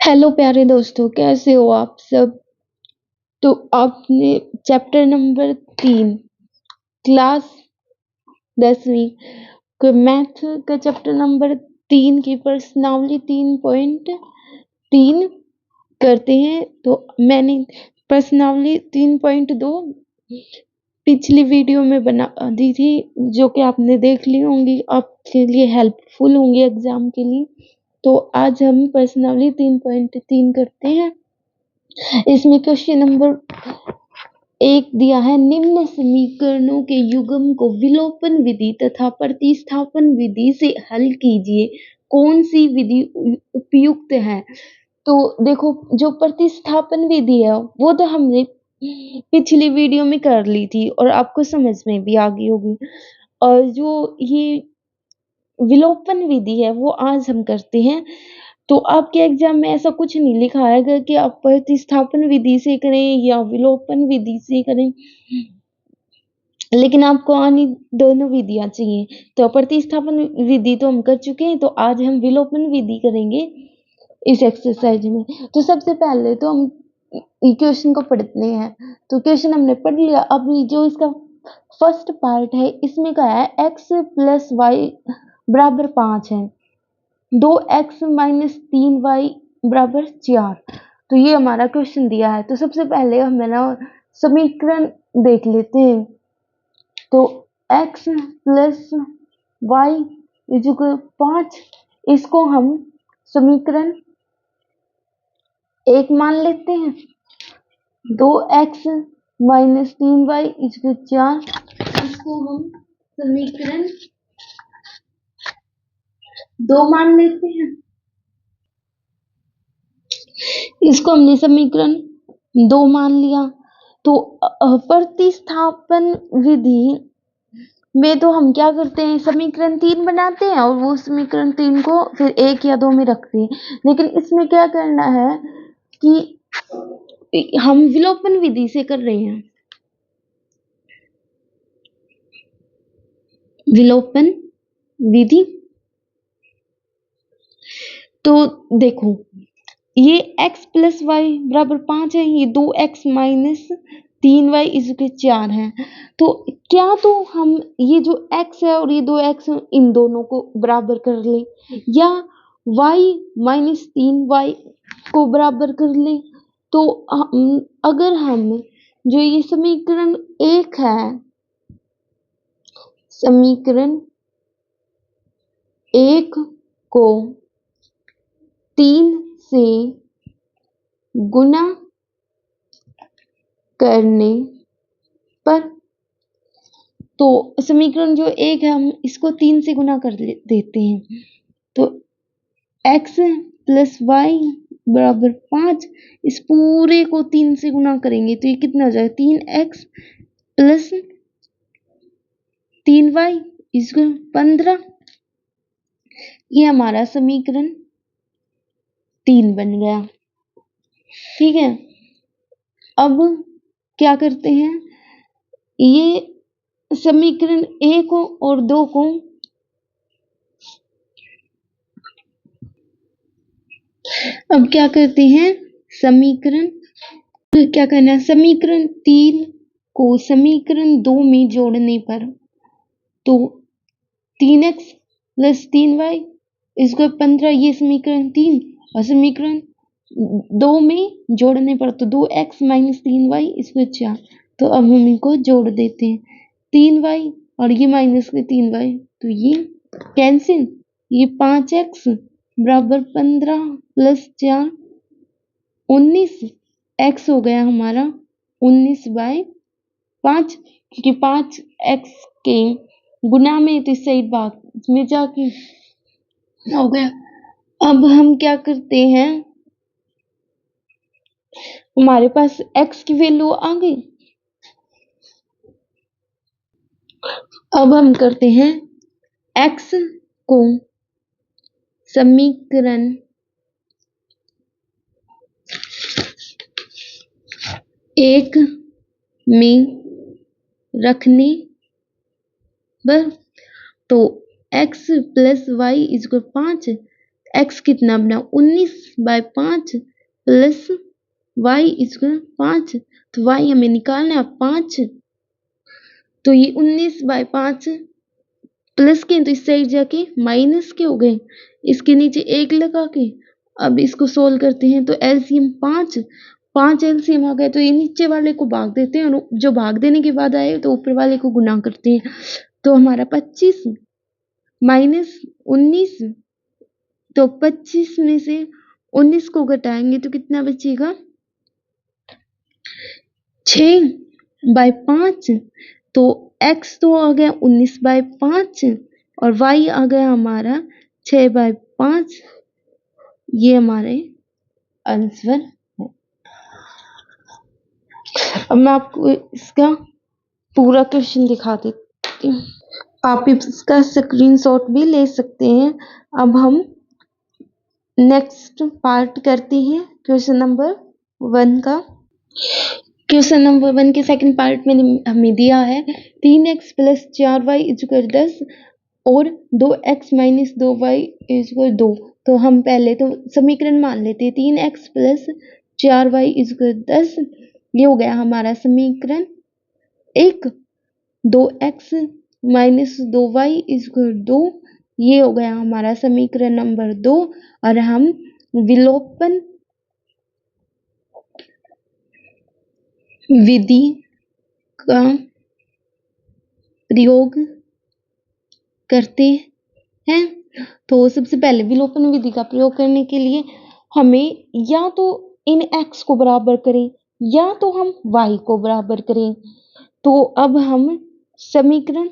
Hello प्यारे दोस्तों, कैसे हो आप सब। तो आपने चैप्टर नंबर 3 क्लास 10वीं को मैथ का चैप्टर नंबर 3 की प्रश्नावली 3.3 करते हैं। तो मैंने प्रश्नावली 3.2 पिछली वीडियो में बना दी थी, जो कि आपने देख ली होंगी, आपके लिए हेल्पफुल होंगी एग्जाम के लिए। तो आज हम प्रश्नावली 3.3 करते हैं। इसमें क्वेश्चन नंबर 1 दिया है, निम्न समीकरणों के युग्म को विलोपन विधि तथा प्रतिस्थापन विधि से हल कीजिए, कौन सी विधि उपयुक्त है। तो देखो, जो प्रतिस्थापन विधि है वो तो हमने पिछली वीडियो में कर ली थी और आपको समझ में भी आ गई होगी। और जो ये विलोपन विधि है वो आज हम करते हैं। तो आपके एग्जाम में ऐसा कुछ नहीं लिखा है कि आप प्रतिस्थापन विधि से करें या विलोपन विधि से करें, लेकिन आपको आनी दोनों विधियां चाहिए। तो प्रतिस्थापन विधि तो हम कर चुके हैं, तो आज हम विलोपन विधि करेंगे इस एक्सरसाइज में। तो सबसे पहले तो हम क्वेश्चन को पढ़ते हैं। तो क्वेश्चन हमने पढ़ लिया। अब जो इसका फर्स्ट पार्ट है, इसमें क्या है, x प्लस वाई बराबर 5 है, 2x माइनस 3y बराबर 4। तो ये हमारा क्वेश्चन दिया है। तो सबसे पहले हम ना समीकरण देख लेते हैं। तो x प्लस वाई इक्वल 5, इसको हम समीकरण 1 मान लेते हैं। 2x माइनस 3y इक्वल 4, इसको हम समीकरण 2 मान लेते हैं। इसको हमने समीकरण 2 मान लिया। तो प्रतिस्थापन विधि में तो हम क्या करते हैं, समीकरण 3 बनाते हैं और वो समीकरण 3 को फिर 1 या 2 में रखते हैं। लेकिन इसमें क्या करना है कि हम विलोपन विधि से कर रहे हैं। विलोपन विधि, तो देखो, ये x प्लस वाई बराबर 5 है, ये 2x माइनस 3y इक्वल 4 है। तो क्या तो हम ये जो x है और ये 2x इन दोनों को बराबर कर ले, या y माइनस 3y को बराबर कर ले। तो अगर हम जो ये समीकरण 1 है, समीकरण 1 को 3 से गुना करने पर, तो समीकरण जो 1 है हम इसको 3 से गुना कर देते हैं। तो x प्लस वाई बराबर 5, इस पूरे को 3 से गुना करेंगे तो ये कितना हो जाएगा, 3x प्लस 3y इसको 15। ये हमारा समीकरण 3 बन गया। ठीक है, अब क्या करते हैं, ये समीकरण 1 और 2 को अब क्या करते हैं, समीकरण क्या करना है, समीकरण 3 को समीकरण 2 में जोड़ने पर, तो 3x प्लस 3y इसको 15, ये समीकरण 3, और समीकरण 2 में जोड़ने पर तो 2x माइनस 3y इसको 4। तो अब हम इनको जोड़ देते हैं, 3y और ये माइनस के 3y, तो ये कैंसिल, ये 5x बराबर 15 प्लस 4 19, x हो गया हमारा 19/5, क्योंकि 5x के गुना में तो सही बात में जाके हो गया। अब हम क्या करते हैं, हमारे पास x की वैल्यू आ गई। अब हम करते हैं x को समीकरण 1 में रखने पर, तो x plus y equal 5, x कितना बना 19/5 प्लस y इक्वल 5, तो y हमें निकालना है 5। तो ये 19/5 प्लस के तो इस साइड जाके माइनस के हो गए, इसके नीचे 1 लगा के अब इसको सोल्व करते हैं। तो एलसीएम 5 एलसीएम आ गया, तो ये नीचे वाले को भाग देते हैं और जो भाग देने के बाद आए तो ऊपर वाले को गुना करते हैं। तो हमारा 25 माइनस 19, तो 25 में से 19 को घटाएंगे तो कितना बचेगा 6/5। तो x तो आ गया 19/5 और y आ गया हमारा 6/5। ये हमारे आंसर है। अब मैं आपको इसका पूरा क्वेश्चन दिखा देती हूँ, आप इसका स्क्रीनशॉट भी ले सकते हैं। अब हम नेक्स्ट पार्ट करते हैं क्वेश्चन नंबर 1 का। क्वेश्चन नंबर 1 के सेकंड पार्ट में हमें दिया है 3x + 4y = 10 और 2x - 2y = 2। तो हम पहले तो समीकरण मान लेते हैं 3x + 4y = 10। ये हो गया हमारा समीकरण 1। 2x - 2y = 2, ये हो गया हमारा समीकरण नंबर 2। और हम विलोपन विधि का प्रयोग करते हैं। तो सबसे पहले विलोपन विधि का प्रयोग करने के लिए हमें या तो इन x को बराबर करें या तो हम y को बराबर करें। तो अब हम समीकरण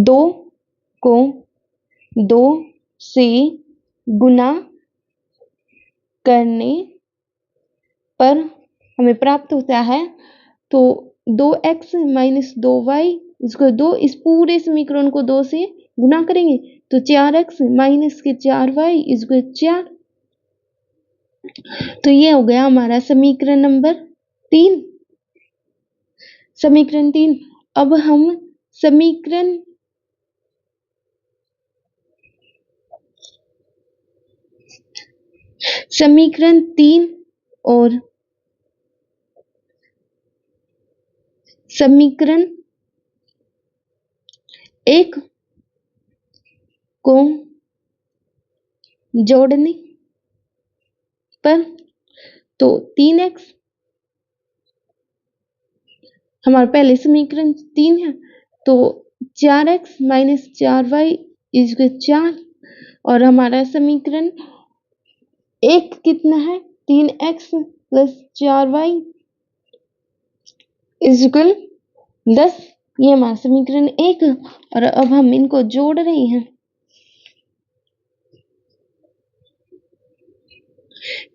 2 को 2 से गुना करने पर हमें प्राप्त होता है तो 2x - 2y = 2। इस पूरे समीकरण को 2 से गुना करेंगे तो 4x - 4y = 4। तो ये हो गया हमारा समीकरण नंबर 3। समीकरण 3। अब हम समीकरण 3 और समीकरण 1 को जोड़ने पर तो 3x हमारा पहले समीकरण 3 है, तो 4x - 4y = 4 और हमारा समीकरण 1 कितना है 3x + 4y = 10। ये हमारा समीकरण 1। और अब हम इनको जोड़ रहे हैं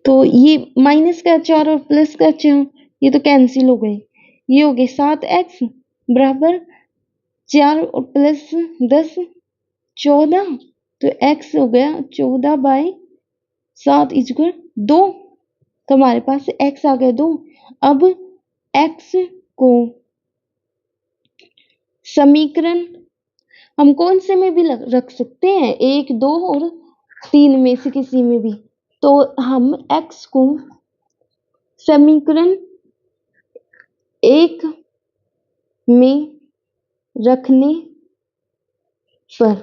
तो ये माइनस का 4 और प्लस का 4 ये तो कैंसिल हो गए। ये हो गए 7x बराबर 4 और प्लस 10 14। तो x हो गया 14/7 = 2। तो हमारे पास x आ गया 2। अब x को समीकरण हम कौन से में भी रख सकते हैं 1, 2 और 3 में से किसी में भी। तो हम x को समीकरण 1 में रखने पर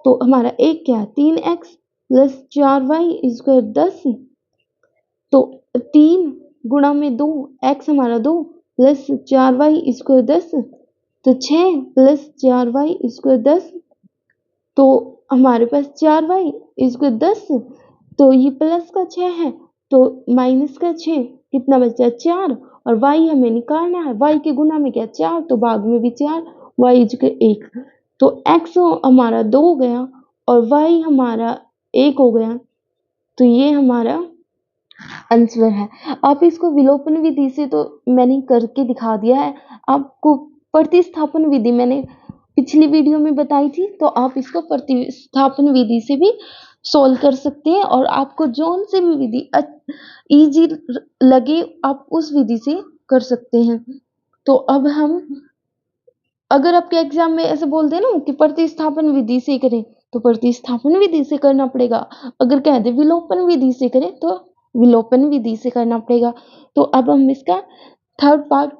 तो हमारा 1 क्या 3x + 4y = 10। तो 3 गुणा में 2 x हमारा 2 प्लस 4y = 10 तो 6 + 4y = 10। तो हमारे पास 4y = 10। तो ये प्लस का 6 है तो माइनस का 6 कितना बचा 4 और y हमें निकालना है। y के गुना में क्या 4 तो भाग में भी 4 y = 1। तो x हमारा 2 हो गया और y हमारा 1 हो गया। तो ये हमारा आंसर है। आप इसको विलोपन विधि से तो मैंने करके दिखा दिया है। आपको प्रतिस्थापन विधि मैंने पिछली वीडियो में बताई थी, तो आप इसको प्रतिस्थापन विधि से भी सोल्व कर सकते हैं और आपको जोन से भी विधि इजी लगे आप उस विधि से कर सकते हैं। तो अब हम अगर आपके एग्जाम में ऐसे बोलते हैं ना कि प्रतिस्थापन विधि से करें तो प्रतिस्थापन विधि से करना पड़ेगा। अगर कह दे विलोपन विधि से करें तो विलोपन विधि से करना पड़ेगा। तो अब हम इसका थर्ड पार्ट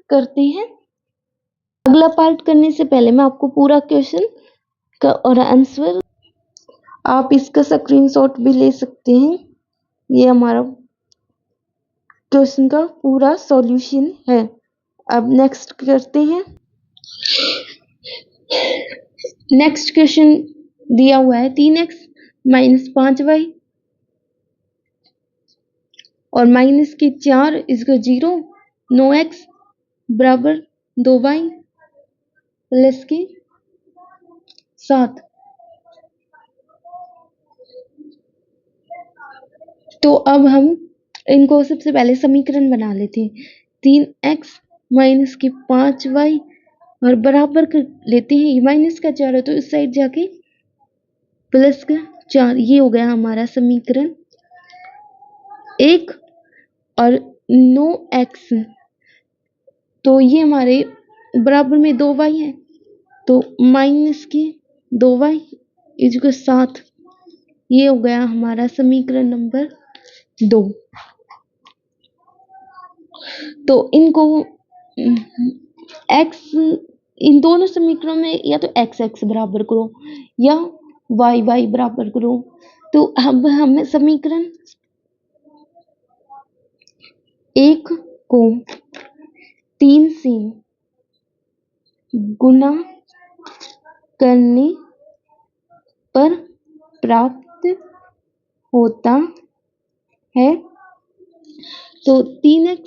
करते हैं। अगला पार्ट करने से पहले मैं आपको पूरा क्वेश्चन का और आंसर, आप इसका स्क्रीनशॉट भी ले सकते हैं। ये हमारा क्वेश्चन का पूरा सॉल्यूशन है। अब नेक्स्ट करते हैं। नेक्स्ट क्वेश्चन दिया हुआ है 3x माइनस 5y और माइनस के 4 इसका 0, 9x बराबर 2y प्लस के 7। तो अब हम इनको सबसे पहले समीकरण बना लेते हैं। 3x माइनस के 5y और बराबर कर लेते हैं, ये माइनस का 4 है तो इस साइड जाके प्लस का 4। ये हो गया हमारा समीकरण 1। और 9x तो ये हमारे बराबर में 2y है तो माइनस के 2y इजको 7। ये हो गया हमारा समीकरण नंबर 2। तो इनको x, इन दोनों समीकरणों में या तो x बराबर करो या y बराबर करो। तो अब हमें समीकरण 1 को 3 से गुना करने पर प्राप्त होता है। तो 3x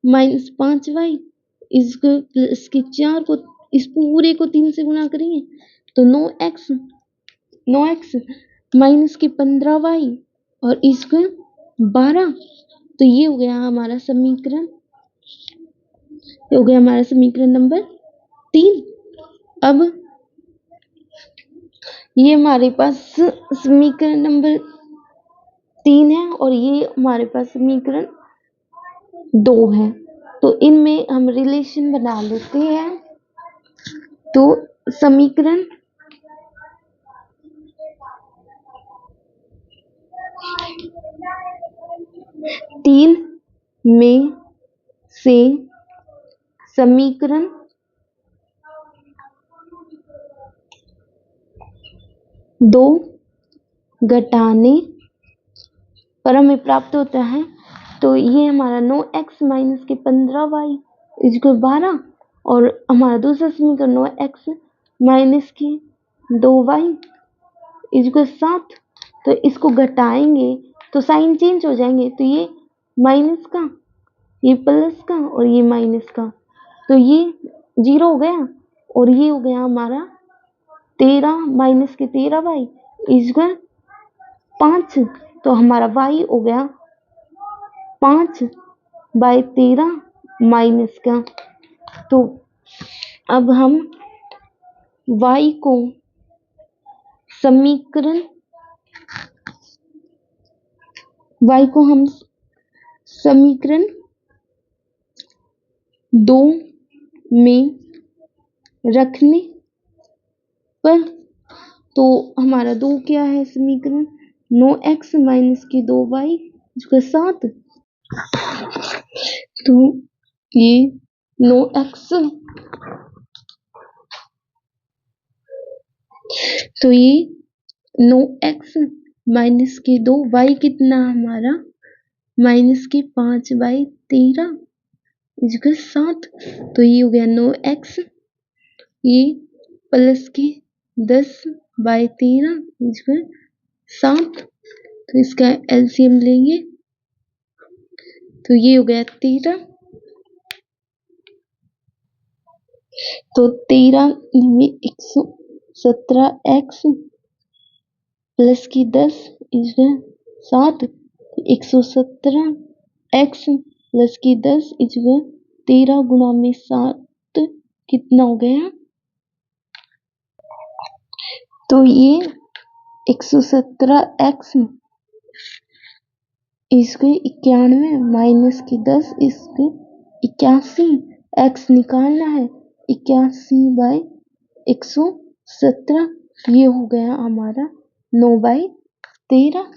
माइनस 5y इसके 4 को, इस पूरे को 3 से गुना करेंगे तो 9x माइनस के 15y और इसको 12। तो ये हो गया हमारा समीकरण, ये हो गया हमारा समीकरण नंबर 3। अब ये हमारे पास समीकरण नंबर 3 है और ये हमारे पास समीकरण 2 है। तो इनमें हम रिलेशन बना लेते हैं। तो समीकरण 3 में से समीकरण 2 घटाने पर हमें प्राप्त होता है। तो ये हमारा 9x माइनस के 15y इसको 12 और हमारा दूसरा समीकरण 9x माइनस के 2y इसको 7। तो इसको घटाएंगे तो साइन चेंज हो जाएंगे, तो ये माइनस का, ये प्लस का और ये माइनस का, तो ये 0 हो गया और ये हो गया हमारा 13 माइनस के 13y इसको 5। तो हमारा y हो गया 5/13 माइनस का। तो अब हम y को समीकरण समीकरण 2 में रखने पर, तो हमारा 2 क्या है समीकरण 9x माइनस के 2y इसको 7। तो ये 9x, तो ये 9x माइनस के 2y कितना हमारा माइनस के 5/13 इसको 7। तो ये हो गया 9x, ये प्लस के 10/13 इसको 7। तो इसका एलसीएम लेंगे तो ये हो गया 13। तो 13 में 117x प्लस की 10 इसका 7, 117x प्लस की 10 इसका 13 गुना में 7 कितना हो गया। तो ये 117x इसके 91 माइनस की 10 इसके 81, x निकालना है 81/117। ये हो गया हमारा 9/13।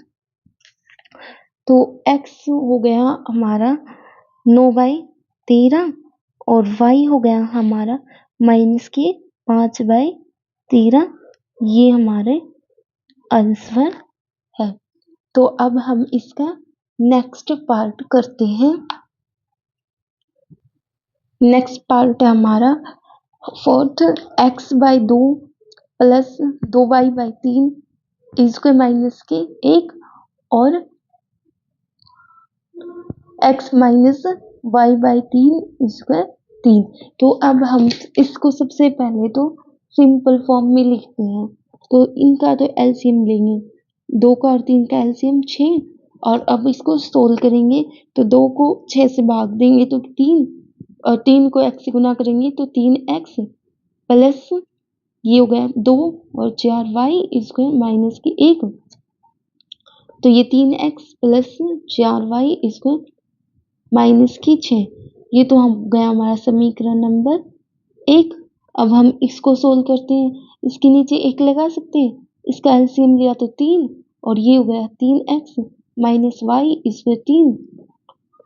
तो x हो गया हमारा 9/13 और y हो गया हमारा -5/13। ये हमारे आंसर है। तो अब हम इसका नेक्स्ट पार्ट करते हैं। नेक्स्ट पार्ट है हमारा 4th x/2 प्लस 2y/3 इसको -1 और x -y/3 इसको 3। तो अब हम इसको सबसे पहले तो सिंपल फॉर्म में लिखते हैं। तो इनका तो एलसीएम लेंगे, 2 का और 3 का एलसीएम 6। और अब इसको सोल्व करेंगे तो 2 को 6 से भाग देंगे तो 3 और 3 को x से गुना करेंगे तो 3x प्लस ये हो गया 2 और 4y इसको -1। तो ये 3x प्लस 4y इसको -6। ये तो हम गया हमारा समीकरण नंबर 1। अब हम इसको सोल्व करते हैं। इसके नीचे 1 लगा सकते हैं, इसका एलसीएम लिया तो 3 और ये हो गया 3x माइनस वाई इसको 3।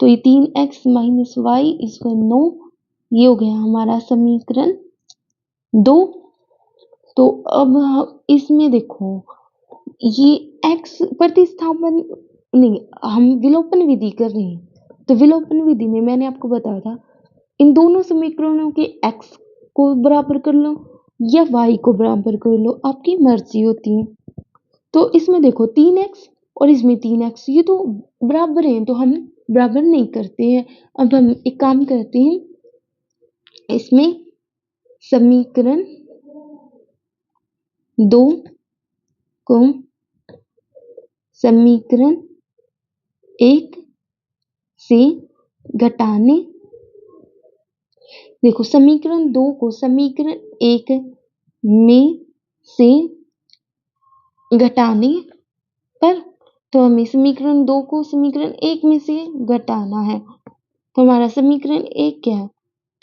तो ये 3x माइनस वाई इसको 9। ये हो गया हमारा समीकरण 2। तो अब इसमें देखो ये x प्रतिस्थापन नहीं, हम विलोपन विधि कर रहे हैं। तो विलोपन विधि में मैंने आपको बताया था इन दोनों समीकरणों के x को बराबर कर लो या y को बराबर कर लो, आपकी मर्जी होती है। तो इसमें देखो 3x और इसमें 3x ये तो बराबर हैं, तो हम बराबर नहीं करते हैं। अब हम एक काम करते हैं, इसमें समीकरण 2 को समीकरण 1 से घटाने, देखो समीकरण 2 को समीकरण 1 में से घटाने पर, तो हमें समीकरण 2 को समीकरण 1 में से घटाना है। तो हमारा समीकरण 1 क्या है,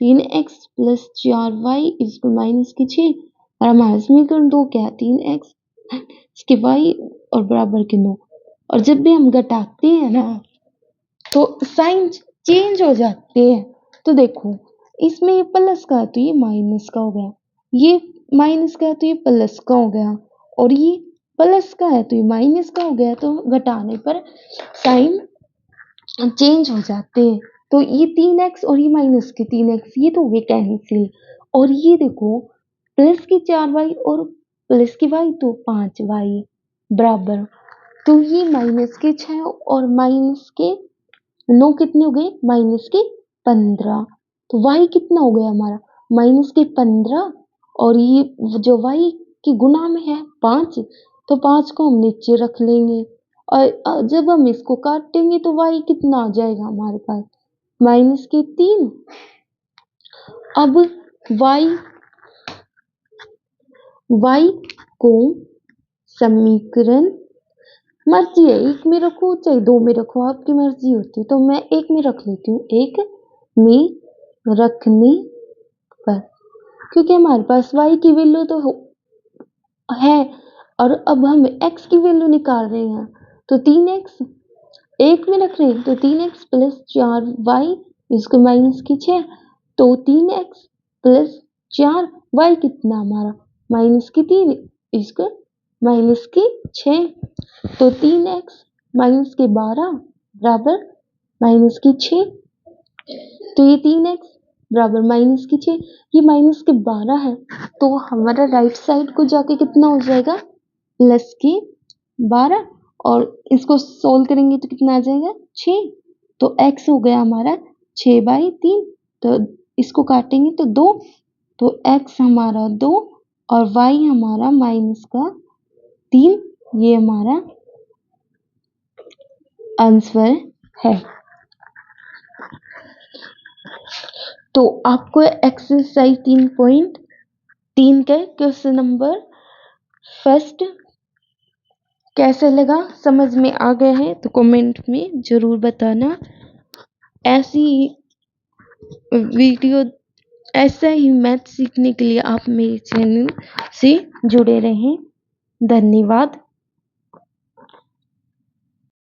3x प्लस 4y इसको -6। और हमारा समीकरण 2 क्या है, 3x इसके y और बराबर के 9। और जब भी हम घटाते हैं ना तो साइन चेंज हो जाते हैं। तो देखो इसमें ये प्लस का है तो ये माइनस का हो गया, ये माइनस का है तो ये प्लस का हो गया, और ये प्लस का है तो ये माइनस का हो गया। तो घटाने पर साइन चेंज हो जाते हैं। तो ये 3x और ये माइनस के 3x ये तो हो गए कैंसिल। और ये देखो प्लस की 4y और प्लस की y तो 5y बराबर, तो ये माइनस के 6 और माइनस के 9 कितने हो गए, -15। तो y कितना हो गया हमारा -15 और ये जो y की गुना में है 5, तो 5 को हम नीचे रख लेंगे। और जब हम इसको काटेंगे तो y कितना आ जाएगा हमारे पास -3। अब y को समीकरण, मर्जी है 1 में रखो चाहे 2 में रखो, आपकी मर्जी होती है। तो मैं 1 में रख लेती हूँ, 1 में रखने पर, क्योंकि हमारे पास y की वैल्यू तो है और अब हम x की वैल्यू निकाल रहे हैं। तो 3x 1 में रख रहे हैं तो 3x प्लस 4y इसको -6। तो 3x प्लस 4y कितना हमारा -3 इसको -6। तो 3x -12 बराबर -6। तो ये 3x बराबर -6, ये -12 है। तो हमारा राइट साइड को जाके कितना हो जाएगा +12, और इसको सोल्व करेंगे तो कितना आ जाएगा 6। तो x हो गया हमारा 6/3। तो इसको काटेंगे तो 2, तो x हमारा 2 और y हमारा -3। ये हमारा आंसर है। तो आपको एक्सरसाइज 3.3 का क्वेश्चन नंबर फर्स्ट कैसे लगा, समझ में आ गया है तो कमेंट में जरूर बताना। ऐसी वीडियो, ऐसा ही मैथ सीखने के लिए आप मेरे चैनल से जुड़े रहें। धन्यवाद।